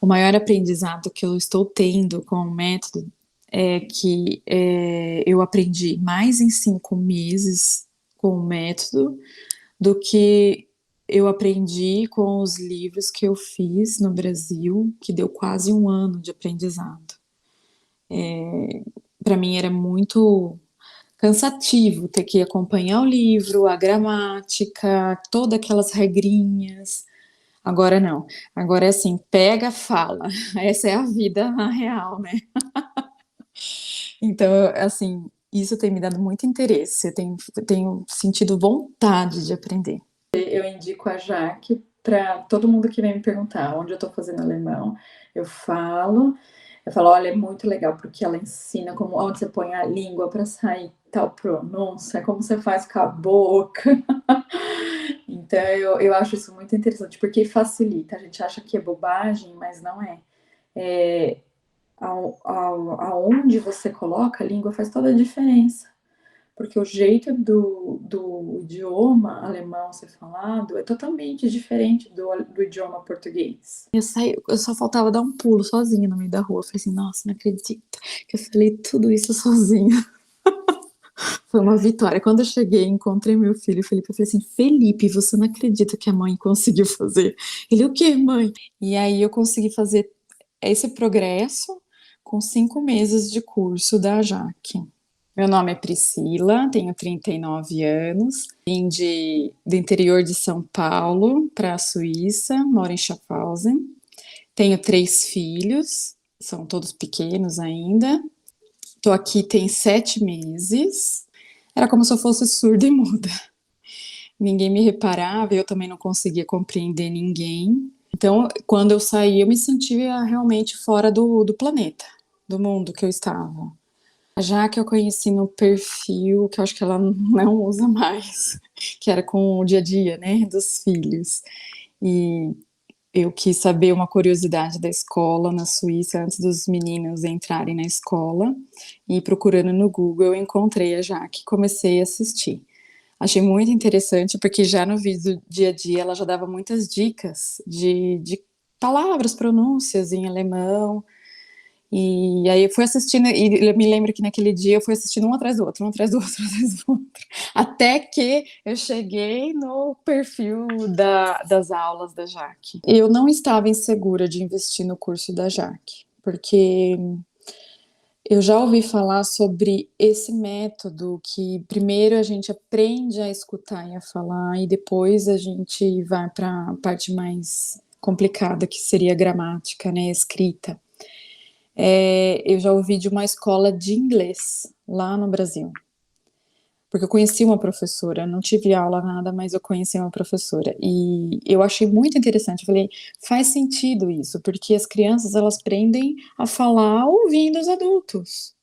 o maior aprendizado que eu estou tendo com o método é que eu aprendi mais em 5 meses com o método do que eu aprendi com os livros que eu fiz no Brasil, que deu quase 1 ano de aprendizado. Para mim era muito cansativo ter que acompanhar o livro, a gramática, todas aquelas regrinhas. Agora não. Agora é assim, pega, fala. Essa é a vida na real, né? Então, assim, isso tem me dado muito interesse. Eu tenho sentido vontade de aprender. Eu indico a Jaque para todo mundo que vem me perguntar onde eu estou fazendo alemão. Eu falo, olha, é muito legal, porque ela ensina como onde você põe a língua para sair tal pronúncia, como você faz com a boca. Então, eu acho isso muito interessante, porque facilita. A gente acha que é bobagem, mas não é. Aonde você coloca a língua faz toda a diferença. Porque o jeito do idioma alemão ser falado é totalmente diferente do idioma português. Eu só faltava dar um pulo sozinha no meio da rua. Eu falei assim, nossa, não acredito que eu falei tudo isso sozinha. Foi uma vitória. Quando eu cheguei, encontrei meu filho, Felipe, eu falei assim, Felipe, você não acredita que a mãe conseguiu fazer? Ele, o quê, mãe? E aí eu consegui fazer esse progresso com 5 meses de curso da Jaque. Meu nome é Priscila, tenho 39 anos, vim do interior de São Paulo para a Suíça, moro em Schaffhausen. Tenho 3 filhos, são todos pequenos ainda. Estou aqui tem 7 meses. Era como se eu fosse surda e muda. Ninguém me reparava, eu também não conseguia compreender ninguém. Então, quando eu saí, eu me sentia realmente fora do planeta, do mundo que eu estava. Já que eu conheci no perfil, que eu acho que ela não usa mais, que era com o dia a dia, né, dos filhos. E eu quis saber uma curiosidade da escola na Suíça antes dos meninos entrarem na escola. E procurando no Google, eu encontrei a Jaque e comecei a assistir. Achei muito interessante, porque já no vídeo do dia a dia ela já dava muitas dicas de palavras, pronúncias em alemão. E aí eu fui assistindo, e eu me lembro que naquele dia eu fui assistindo um atrás do outro, um atrás do outro, um atrás do outro, até que eu cheguei no perfil das aulas da Jaque. Eu não estava insegura de investir no curso da Jaque, porque eu já ouvi falar sobre esse método que primeiro a gente aprende a escutar e a falar, e depois a gente vai para a parte mais complicada, que seria a gramática, né, a escrita. Eu já ouvi de uma escola de inglês lá no Brasil, porque eu conheci uma professora, não tive aula nada, mas eu conheci uma professora e eu achei muito interessante. Eu falei, faz sentido isso, porque as crianças elas aprendem a falar ouvindo os adultos,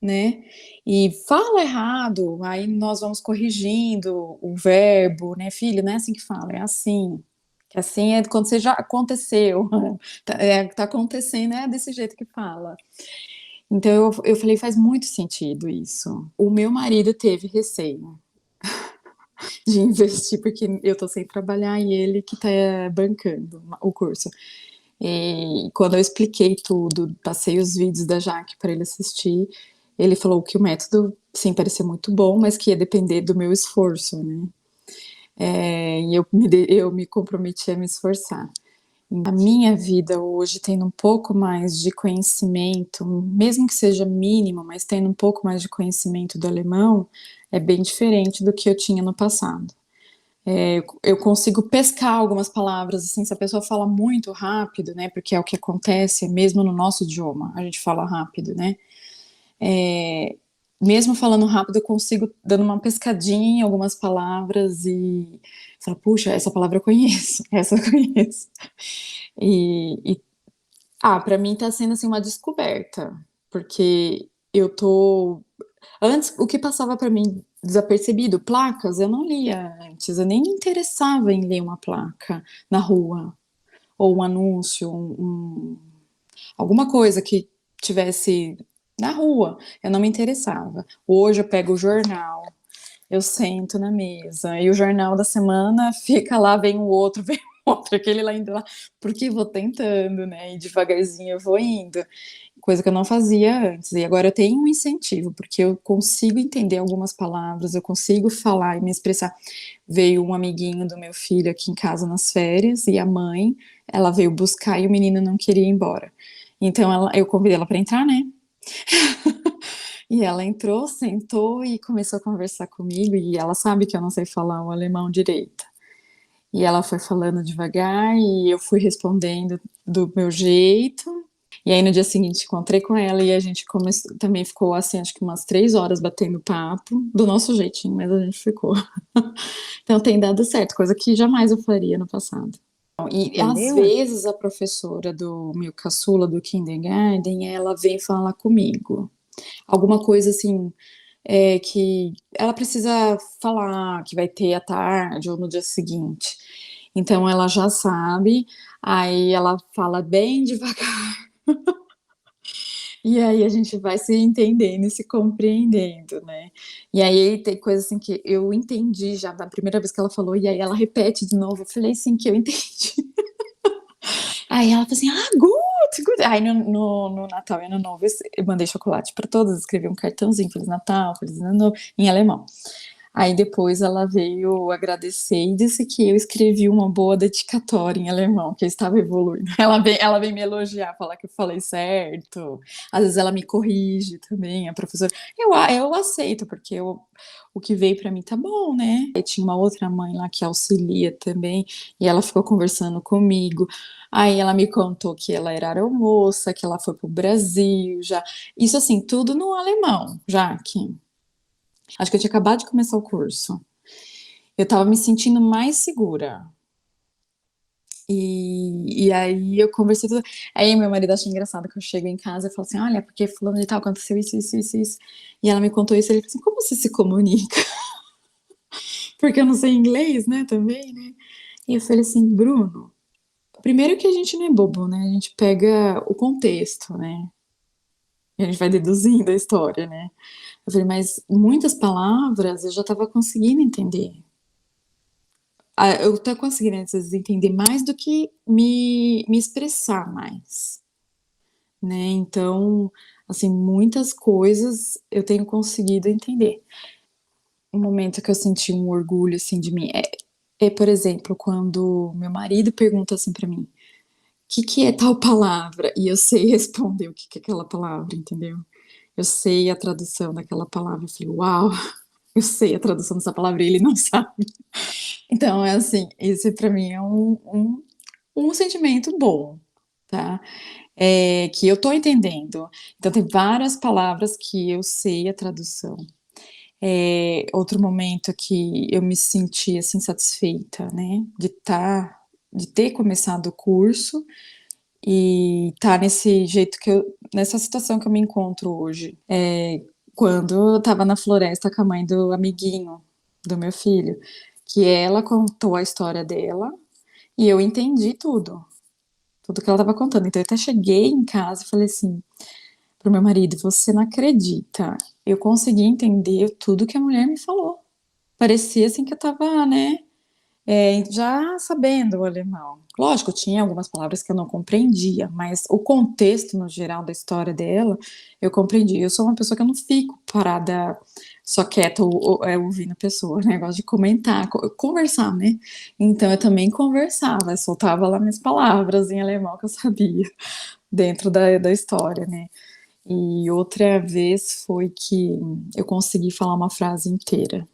né? E fala errado, aí nós vamos corrigindo o verbo, né, filho, não é assim que fala, é assim. Que assim é quando você já aconteceu, tá acontecendo, é desse jeito que fala. Então eu falei, faz muito sentido isso. O meu marido teve receio de investir, porque eu tô sem trabalhar e ele que tá bancando o curso. E quando eu expliquei tudo, passei os vídeos da Jaque para ele assistir, ele falou que o método, sim, parecia muito bom, mas que ia depender do meu esforço, né? E eu me comprometi a me esforçar. A minha vida hoje, tendo um pouco mais de conhecimento, mesmo que seja mínimo, mas tendo um pouco mais de conhecimento do alemão, é bem diferente do que eu tinha no passado. Eu consigo pescar algumas palavras, assim, se a pessoa fala muito rápido, né, porque é o que acontece mesmo no nosso idioma, a gente fala rápido, né, mesmo falando rápido, eu consigo dando uma pescadinha em algumas palavras e falo, puxa, essa palavra eu conheço, essa eu conheço. Para mim tá sendo assim uma descoberta, porque eu tô antes o que passava para mim desapercebido, placas, eu não lia antes, eu nem me interessava em ler uma placa na rua ou um anúncio, alguma coisa que tivesse na rua, eu não me interessava. Hoje eu pego o jornal, eu sento na mesa e o jornal da semana fica lá, vem o outro, vem outra, aquele lá indo lá, porque vou tentando, né, e devagarzinho eu vou indo, coisa que eu não fazia antes. E agora eu tenho um incentivo, porque eu consigo entender algumas palavras, eu consigo falar e me expressar. Veio um amiguinho do meu filho aqui em casa nas férias e a mãe, ela veio buscar e o menino não queria ir embora. Então eu convidei ela para entrar, né? E ela entrou, sentou e começou a conversar comigo. E ela sabe que eu não sei falar o alemão direito. E ela foi falando devagar e eu fui respondendo do meu jeito. E aí no dia seguinte encontrei com ela e a gente começou, também ficou assim, acho que umas 3 horas batendo papo, do nosso jeitinho, mas a gente ficou. Então tem dado certo, coisa que jamais eu faria no passado. E às Entendeu? vezes a professora do meu caçula do kindergarten, ela vem falar comigo. Alguma coisa assim, que ela precisa falar, que vai ter à tarde ou no dia seguinte. Então ela já sabe, aí ela fala bem devagar. E aí a gente vai se entendendo e se compreendendo, né. E aí tem coisa, assim, que eu entendi já da primeira vez que ela falou, e aí ela repete de novo, eu falei: "Sim, que eu entendi". Aí ela falou assim: "Ah, gut, gut". Aí no Natal e Ano Novo eu mandei chocolate pra todas, escrevi um cartãozinho, Feliz Natal, Feliz Ano Novo, em alemão. Aí depois ela veio agradecer e disse que eu escrevi uma boa dedicatória em alemão, que eu estava evoluindo. Ela vem me elogiar, falar que eu falei certo. Às vezes ela me corrige também, a professora. Eu aceito, porque o que veio para mim tá bom, né? E tinha uma outra mãe lá que auxilia também, e ela ficou conversando comigo. Aí ela me contou que ela era aeromoça, que ela foi pro Brasil já. Isso assim, tudo no alemão, já que acho que eu tinha acabado de começar o curso. Eu estava me sentindo mais segura. E aí eu conversei tudo. Aí meu marido acha engraçado que eu chego em casa e falo assim: "Olha, porque fulano de tal aconteceu isso, isso, isso, isso". E ela me contou isso, ele falou assim: "Como você se comunica?" Porque eu não sei inglês, né, também, né. E eu falei assim: "Bruno, primeiro que a gente não é bobo, né, a gente pega o contexto, né, e a gente vai deduzindo a história, né". Eu falei: "Mas muitas palavras eu já estava conseguindo entender". Eu tô conseguindo às vezes entender mais do que me expressar mais, né, então, assim, muitas coisas eu tenho conseguido entender. Um momento que eu senti um orgulho, assim, de mim por exemplo, quando meu marido pergunta assim pra mim: Que é tal palavra?" E eu sei responder o que é aquela palavra, entendeu. Eu sei a tradução daquela palavra, eu falei: "Uau, eu sei a tradução dessa palavra e ele não sabe". Então é assim, esse pra mim é um sentimento bom, tá, que eu tô entendendo. Então tem várias palavras que eu sei a tradução. Outro momento que eu me senti, assim, satisfeita, né, de ter começado o curso e estar nesse jeito nessa situação que eu me encontro hoje. Quando eu estava na floresta com a mãe do amiguinho do meu filho, que ela contou a história dela e eu entendi tudo que ela estava contando. Então eu até cheguei em casa e falei assim pro meu marido: "Você não acredita, eu consegui entender tudo que a mulher me falou". Parecia assim que eu estava, né, já sabendo o alemão. Lógico, tinha algumas palavras que eu não compreendia, mas o contexto no geral da história dela, eu compreendi. Eu sou uma pessoa que eu não fico parada só quieta ouvindo a pessoa, né, eu gosto de comentar, conversar, né. Então eu também conversava, eu soltava lá minhas palavras em alemão que eu sabia, dentro da história, né. E outra vez foi que eu consegui falar uma frase inteira.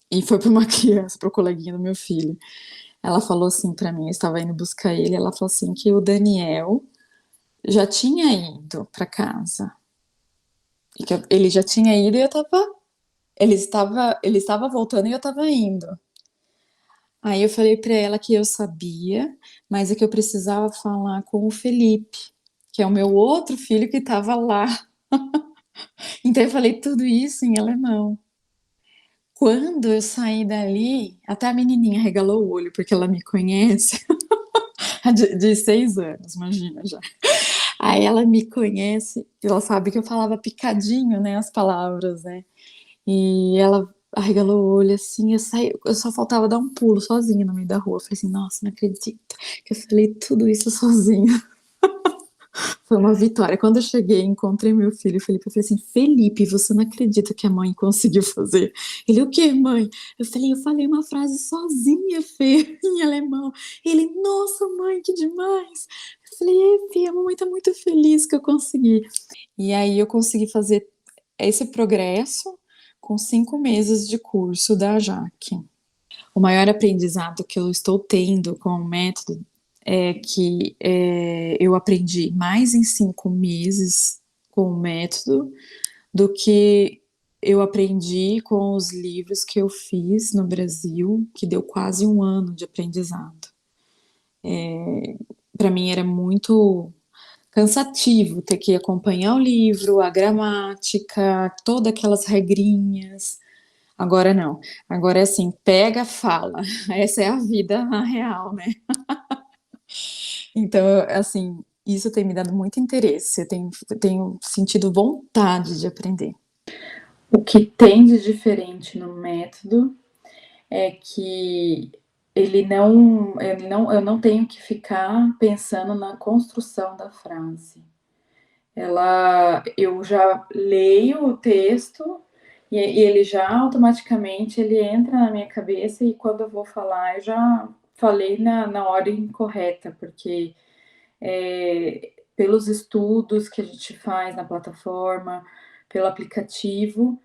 E foi para uma criança, para o coleguinha do meu filho. Ela falou assim pra mim, eu estava indo buscar ele, ela falou assim que o Daniel já tinha ido pra casa, e que ele já tinha ido e ele estava voltando e eu estava indo. Aí eu falei pra ela que eu sabia, mas é que eu precisava falar com o Felipe, que é o meu outro filho que estava lá. Então eu falei tudo isso em alemão. Quando eu saí dali, até a menininha regalou o olho, porque ela me conhece. De 6 anos, imagina já. Aí ela me conhece, ela sabe que eu falava picadinho, né, as palavras, né. E ela arregalou o olho, assim, eu só faltava dar um pulo sozinha no meio da rua. Eu falei assim: "Nossa, não acredito que eu falei tudo isso sozinha". Foi uma vitória. Quando eu cheguei, encontrei meu filho, Felipe, eu falei assim: "Felipe, você não acredita que a mãe conseguiu fazer?" Ele: "O quê, mãe?" Eu falei: "Eu falei uma frase sozinha, Fê, em alemão". Ele: "Nossa, mãe, que demais". Eu falei: "É, Fê, a mamãe tá muito feliz que eu consegui". E aí eu consegui fazer esse progresso com 5 meses de curso da Jaque. O maior aprendizado que eu estou tendo com o método é que eu aprendi mais em 5 meses com o método do que eu aprendi com os livros que eu fiz no Brasil, que deu quase 1 ano de aprendizado. Para mim era muito cansativo ter que acompanhar o livro, a gramática, todas aquelas regrinhas. Agora não. Agora é assim, pega, fala. Essa é a vida na real, né? Então, assim, isso tem me dado muito interesse. Eu tenho sentido vontade de aprender. O que tem de diferente no método é que eu não tenho que ficar pensando na construção da frase. Eu já leio o texto e ele já automaticamente ele entra na minha cabeça e quando eu vou falar, eu já falei na ordem correta, porque pelos estudos que a gente faz na plataforma, pelo aplicativo,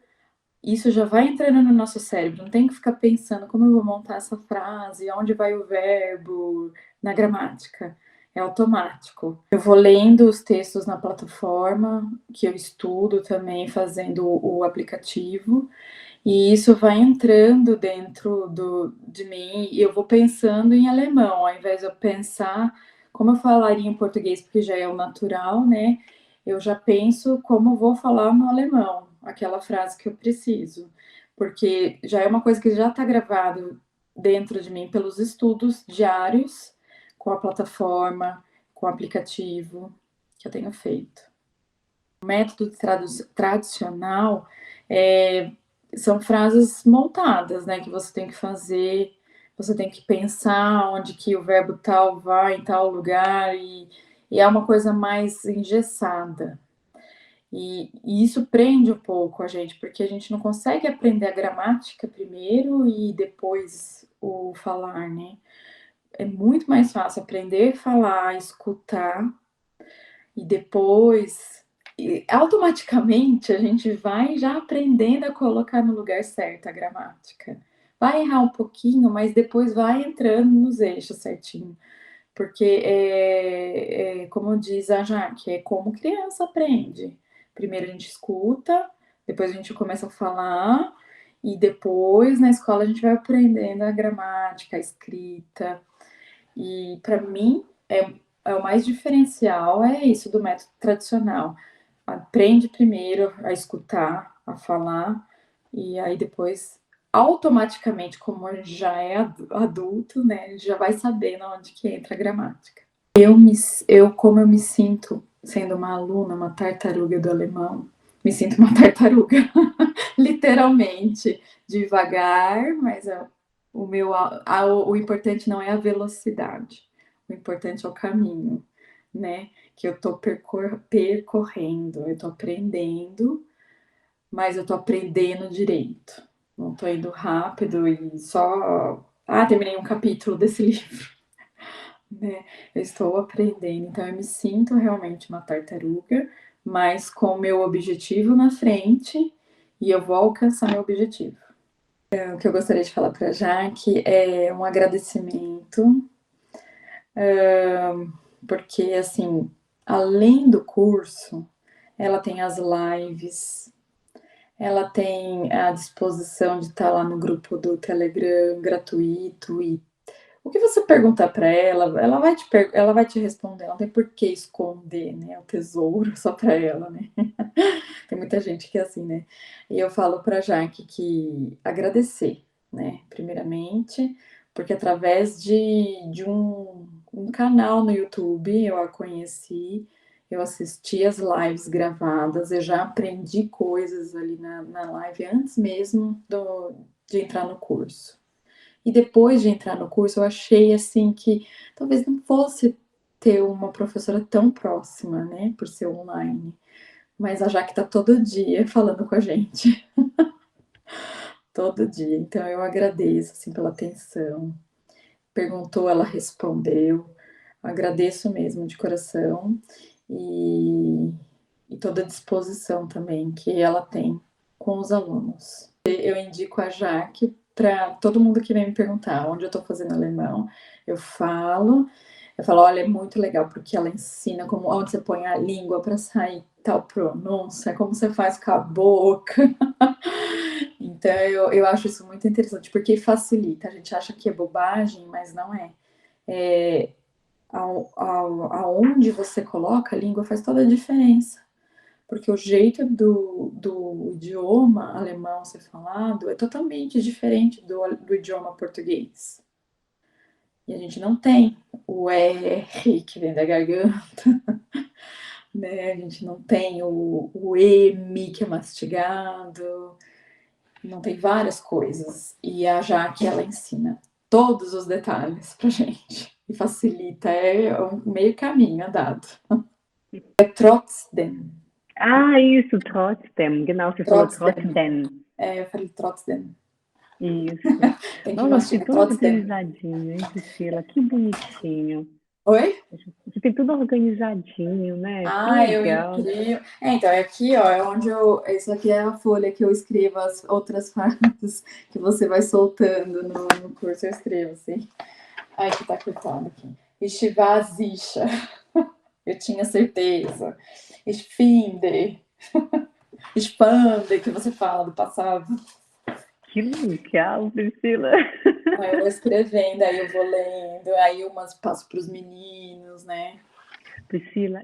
isso já vai entrando no nosso cérebro. Não tem que ficar pensando como eu vou montar essa frase, onde vai o verbo, na gramática. É automático. Eu vou lendo os textos na plataforma, que eu estudo também fazendo o aplicativo, e isso vai entrando dentro de mim e eu vou pensando em alemão, ao invés de eu pensar como eu falaria em português, porque já é o natural, né? Eu já penso como eu vou falar no alemão, aquela frase que eu preciso, porque já é uma coisa que já está gravado dentro de mim pelos estudos diários com a plataforma, com o aplicativo que eu tenho feito. O método tradicional são frases montadas, né, que você tem que fazer, você tem que pensar onde que o verbo tal vai em tal lugar e é uma coisa mais engessada. E isso prende um pouco a gente, porque a gente não consegue aprender a gramática primeiro e depois o falar, né? É muito mais fácil aprender a falar, escutar e depois automaticamente a gente vai já aprendendo a colocar no lugar certo a gramática. Vai errar um pouquinho, mas depois vai entrando nos eixos certinho. Porque como diz a Jaque, é como criança aprende. Primeiro a gente escuta, depois a gente começa a falar, e depois na escola a gente vai aprendendo a gramática, a escrita. E para mim é o mais diferencial, é isso do método tradicional. Aprende primeiro a escutar, a falar, e aí depois, automaticamente, como já é adulto, né, a gente já vai sabendo onde que entra a gramática. Como eu me sinto sendo uma aluna, uma tartaruga do alemão, me sinto uma tartaruga, literalmente, devagar, mas o importante não é a velocidade, o importante é o caminho, né? Que eu tô percorrendo, eu tô aprendendo, mas eu tô aprendendo direito. Não tô indo rápido e só. Ah, terminei um capítulo desse livro, né? Eu estou aprendendo, então eu me sinto realmente uma tartaruga, mas com o meu objetivo na frente e eu vou alcançar meu objetivo. O que eu gostaria de falar para a Jaque é um agradecimento, porque assim, além do curso, ela tem as lives, ela tem a disposição de estar lá no grupo do Telegram gratuito e o que você perguntar para ela, ela vai te responder, não tem por que esconder, né, o tesouro só para ela, né? Tem muita gente que é assim, né? E eu falo para Jaque que agradecer, né, primeiramente, porque através de um canal no YouTube eu a conheci eu assisti as lives gravadas, eu já aprendi coisas ali na live antes mesmo de entrar no curso. E depois de entrar no curso, eu achei assim que talvez não fosse ter uma professora tão próxima, né, por ser online. Mas a Jaque tá todo dia falando com a gente, todo dia. Então eu agradeço assim pela atenção. Perguntou, ela respondeu. Agradeço mesmo de coração e, e toda a disposição também que ela tem com os alunos. Eu indico a Jaque para todo mundo que vem me perguntar onde eu estou fazendo alemão. Eu falo, olha, é muito legal porque ela ensina como onde você põe a língua para sair tal pronúncia, como você faz com a boca. Então eu acho isso muito interessante porque facilita. A gente acha que é bobagem, mas não é. Aonde você coloca a língua faz toda a diferença. Porque o jeito do idioma alemão ser falado é totalmente diferente do idioma português. E a gente não tem o R que vem da garganta, né? A gente não tem o M que é mastigado, não tem várias coisas. E a Jaque, ela ensina todos os detalhes pra gente. E facilita, é um meio caminho andado. É trotzdem. Ah, isso, trotzdem. Genau, você falou Trotzdem. trotzdem. Eu falei trotzdem. Isso. Tem que Nossa, você tem mastigar tudo trotzdem. organizadinho, hein, Priscila? Que bonitinho. Oi? Você tem tudo organizadinho, né? Que Eu legal. imprimo. Então, é aqui, ó, é onde eu. Isso aqui é a folha que eu escrevo as outras frases que você vai soltando no curso. Eu escrevo assim. Ai, que tá cortado aqui. Ich war sicher. Eu tinha certeza. Ich finde. Expande, que você fala do passado. Que legal, Priscila. Aí eu vou escrevendo, aí eu vou lendo, aí umas passo para os meninos, né? Priscila,